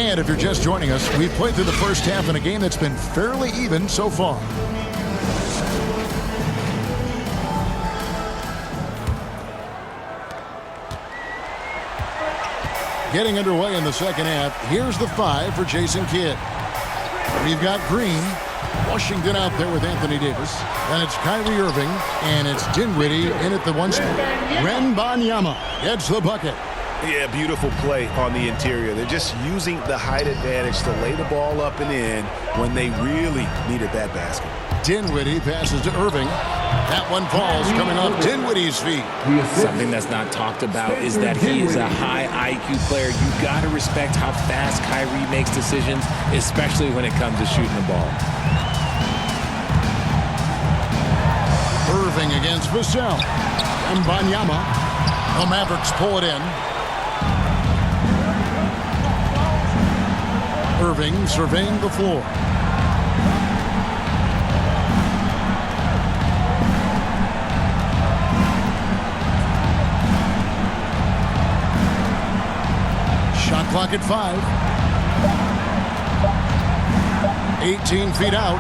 And if you're just joining us, we've played through the first half in a game that's been fairly even so far. Getting underway in the second half, here's the 5 for Jason Kidd. We've got Green, Washington out there with Anthony Davis. Then it's Kyrie Irving, and it's Dinwiddie in at the 1 spot. Wembanyama gets the bucket. Yeah, beautiful play on the interior. They're just using the height advantage to lay the ball up and in when they really needed that basket. Dinwiddie passes to Irving. That one falls coming off Dinwiddie's feet. Something that's not talked about is that he is a high IQ player. You got to respect how fast Kyrie makes decisions, especially when it comes to shooting the ball. Irving against Vassell. Wembanyama. The Mavericks pull it in. Irving surveying the floor. Shot clock at 5. 18 feet out.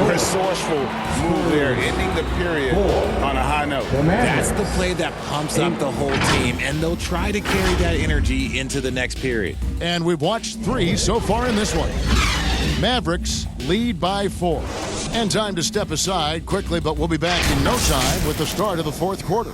Resourceful move there, ending the period on a high note. That's the play that pumps up the whole team, and they'll try to carry that energy into the next period. And we've watched 3 so far in this one. Mavericks lead by 4. And time to step aside quickly, but we'll be back in no time with the start of the 4th quarter.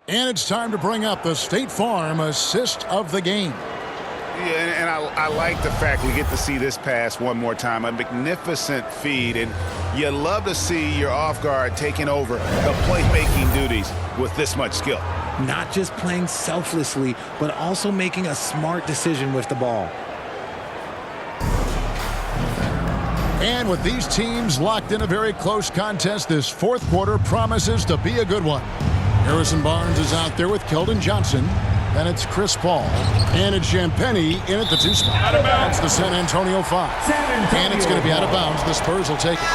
And it's time to bring up the State Farm assist of the game. Yeah, and I like the fact we get to see this pass one more time. A magnificent feed, and you love to see your off guard taking over the playmaking duties with this much skill. Not just playing selflessly, but also making a smart decision with the ball. And with these teams locked in a very close contest, this 4th quarter promises to be a good one. Harrison Barnes is out there with Keldon Johnson. Then it's Chris Paul. And it's Champagnie in at the 2 spot. Out of bounds, the San Antonio 5. And it's going to be out of bounds. The Spurs will take it.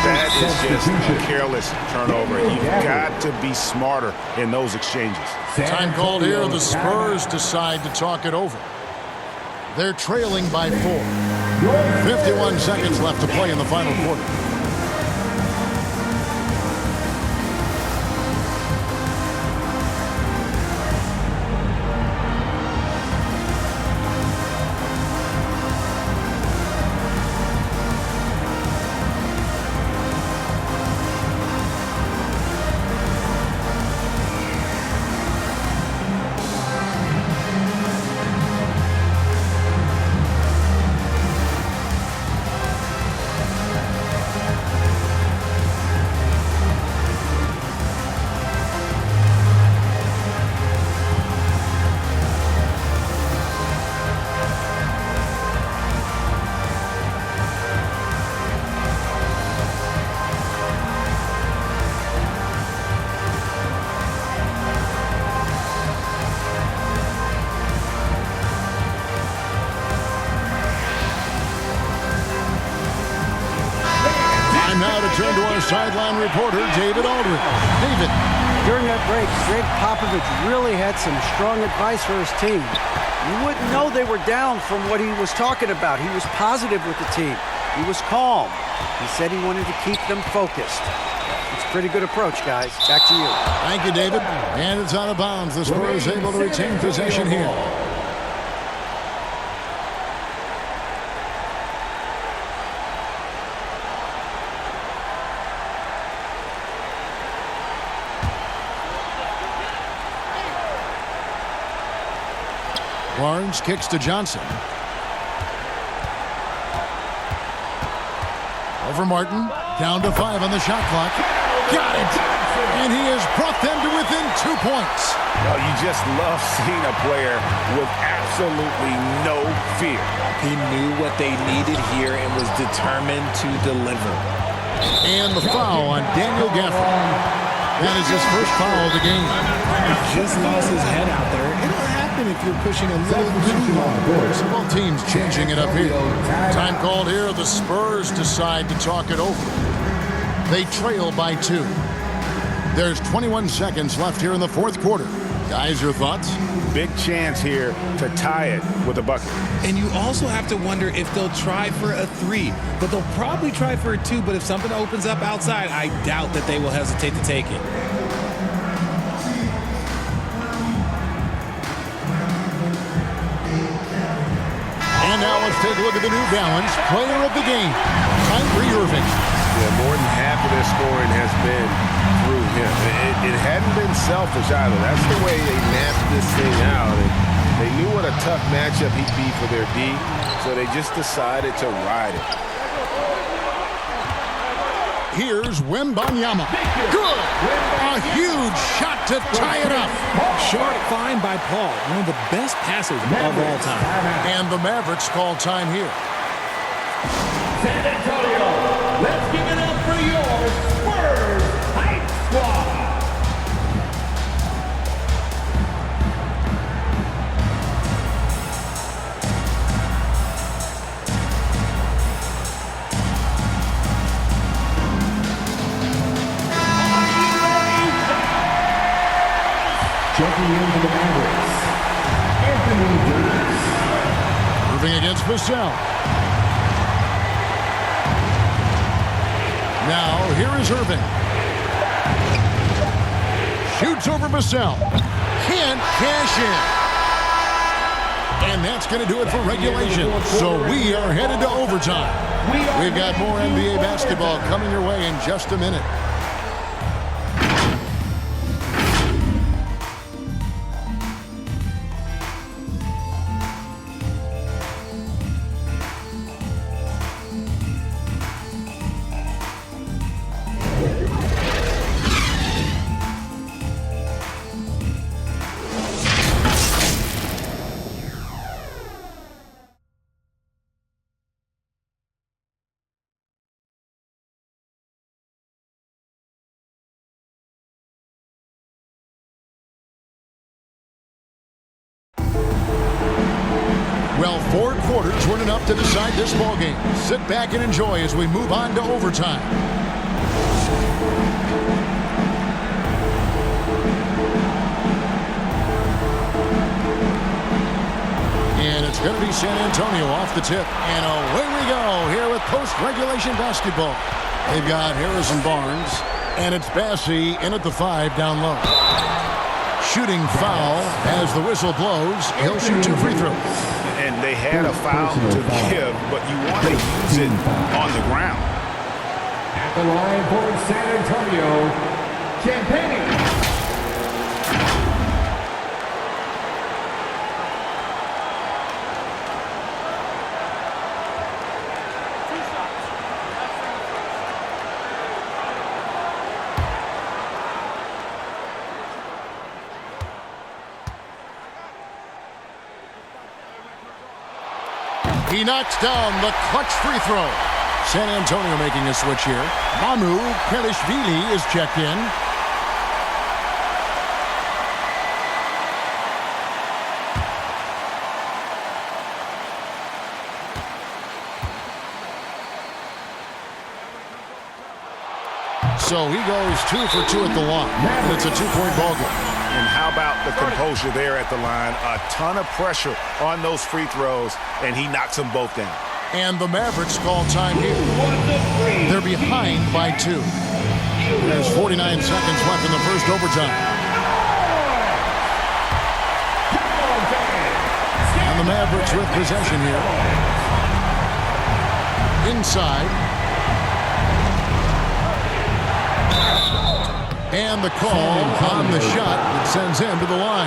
That is just a careless turnover. You've got to be smarter in those exchanges. Time called here. The Spurs decide to talk it over. They're trailing by 4. 51 seconds left to play in the final quarter. Now to turn to our sideline reporter, David Aldridge. David. During that break, Greg Popovich really had some strong advice for his team. You wouldn't know they were down from what he was talking about. He was positive with the team. He was calm. He said he wanted to keep them focused. It's a pretty good approach, guys. Back to you. Thank you, David. And it's out of bounds. The Spurs able to retain possession here. Barnes kicks to Johnson. Over Martin. Down to 5 on the shot clock. Got it! And he has brought them to within 2 points. Oh, you just love seeing a player with absolutely no fear. He knew what they needed here and was determined to deliver. And the foul on Daniel Gafford. That is his first foul of the game. He just lost his head out there. It'll happen happen if you're pushing a little too long. Both teams changing it up here. Time called here. The Spurs decide to talk it over. They trail by 2. There's 21 seconds left here in the fourth quarter. Guys, your thoughts? Big chance here to tie it with a bucket. And you also have to wonder if they'll try for a 3. But they'll probably try for a 2. But if something opens up outside, I doubt that they will hesitate to take it. And now let's take a look at the New Balance player of the game, Kyrie Irving. Yeah, more than half of their scoring has been through him. It hadn't been selfish either. That's the way they mapped this thing out. And they knew what a tough matchup he'd be for their D, so they just decided to ride it. Here's Wembanyama. Good! A huge shot to tie it up. Sharp find by Paul, one of the best passers of all time. And the Mavericks call time here. San Antonio, let's give it up for your Spurs Hype Squad. Checking in for the Mavericks, Anthony Davis. Moving against Vassell. Now, here is Irving. Shoots over Vassell. Can't cash in. And that's going to do it for regulation. So we are headed to overtime. We've got more NBA basketball coming your way in just a minute. Well, 4 quarters weren't enough to decide this ballgame. Sit back and enjoy as we move on to overtime. And it's going to be San Antonio off the tip. And away we go here with post-regulation basketball. They've got Harrison Barnes, and it's Bassey in at the 5 down low. Shooting foul as the whistle blows. He'll shoot 2 free throws. And they had a foul to give, but you want to use it on the ground. At the line for San Antonio, Champagne. He knocks down the clutch free throw. San Antonio making a switch here. Mamu Pelishvili is checked in. So he goes 2 for 2 at the line. And it's a 2-point ball game. And how about the composure there at the line? A ton of pressure on those free throws, and he knocks them both down. And the Mavericks call time here. They're behind by 2. There's 49 seconds left in the first overtime. And the Mavericks with possession here. Inside. And the call on the shot that sends him to the line.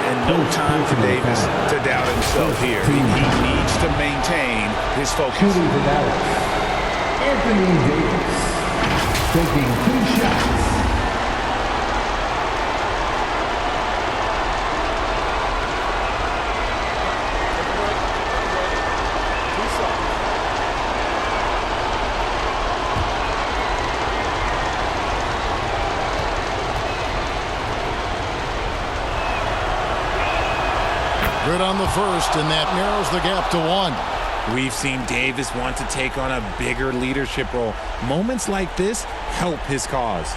And no time for Davis to doubt himself here. He needs to maintain his focus. Shooting for Dallas, Anthony Davis, taking 2 shots. Good on the first, and that narrows the gap to 1. We've seen Davis want to take on a bigger leadership role. Moments like this help his cause.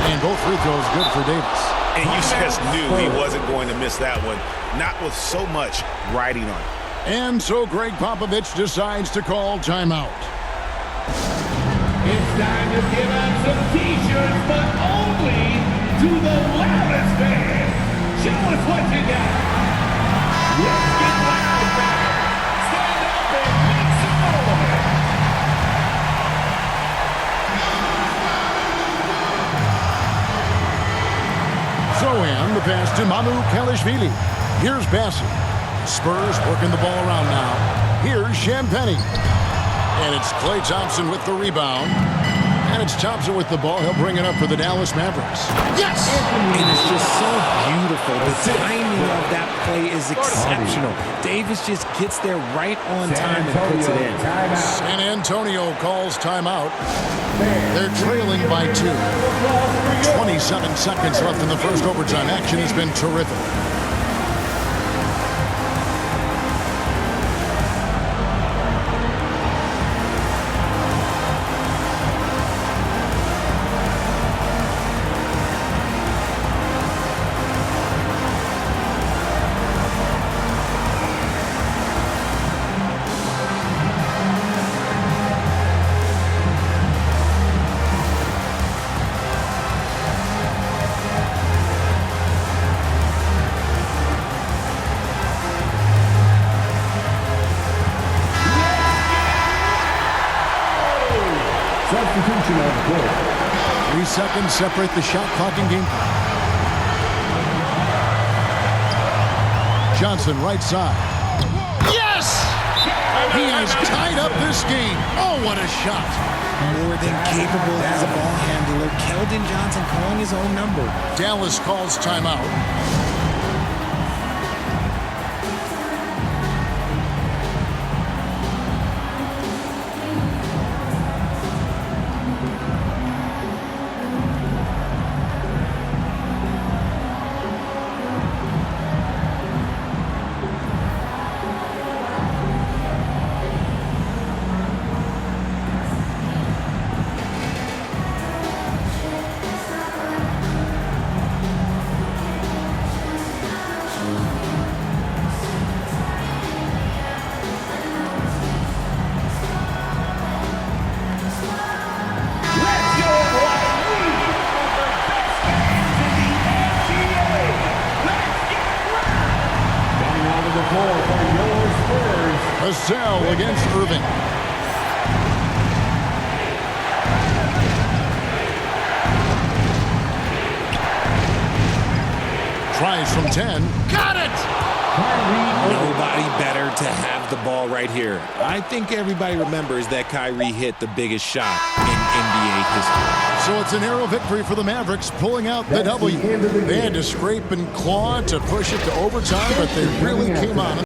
And both free throws good for Davis. And you just knew he wasn't going to miss that one, not with so much riding on it. And so Greg Popovich decides to call timeout. It's time to give out some t-shirts, but only to the loudest fan. Show us what you got. Let's get loud, fans. Stand up and make some noise. Sohan, the pass to Mamu Kalishvili. Here's Bassett. Spurs working the ball around now. Here's Champagnie. And it's Klay Thompson with the rebound. And it's Thompson with the ball. He'll bring it up for the Dallas Mavericks. Yes! And it's just so beautiful. The timing of that play is exceptional. Davis just gets there right on time and puts it in. San Antonio calls timeout. They're trailing by 2. 27 seconds left in the first overtime. Action has been terrific. Substitution on the court. 3 seconds separate the shot clock and game clock. Johnson right side. Yes! He has tied up this game. Oh, what a shot. More than capable as a ball handler. Keldon Johnson calling his own number. Dallas calls timeout. Vassell against Irving. Tries from 10. Got it! Nobody better to have the ball right here. I think everybody remembers that Kyrie hit the biggest shot in NBA history. So it's a narrow victory for the Mavericks, pulling out the W. They had to scrape and claw to push it to overtime, but they really came on.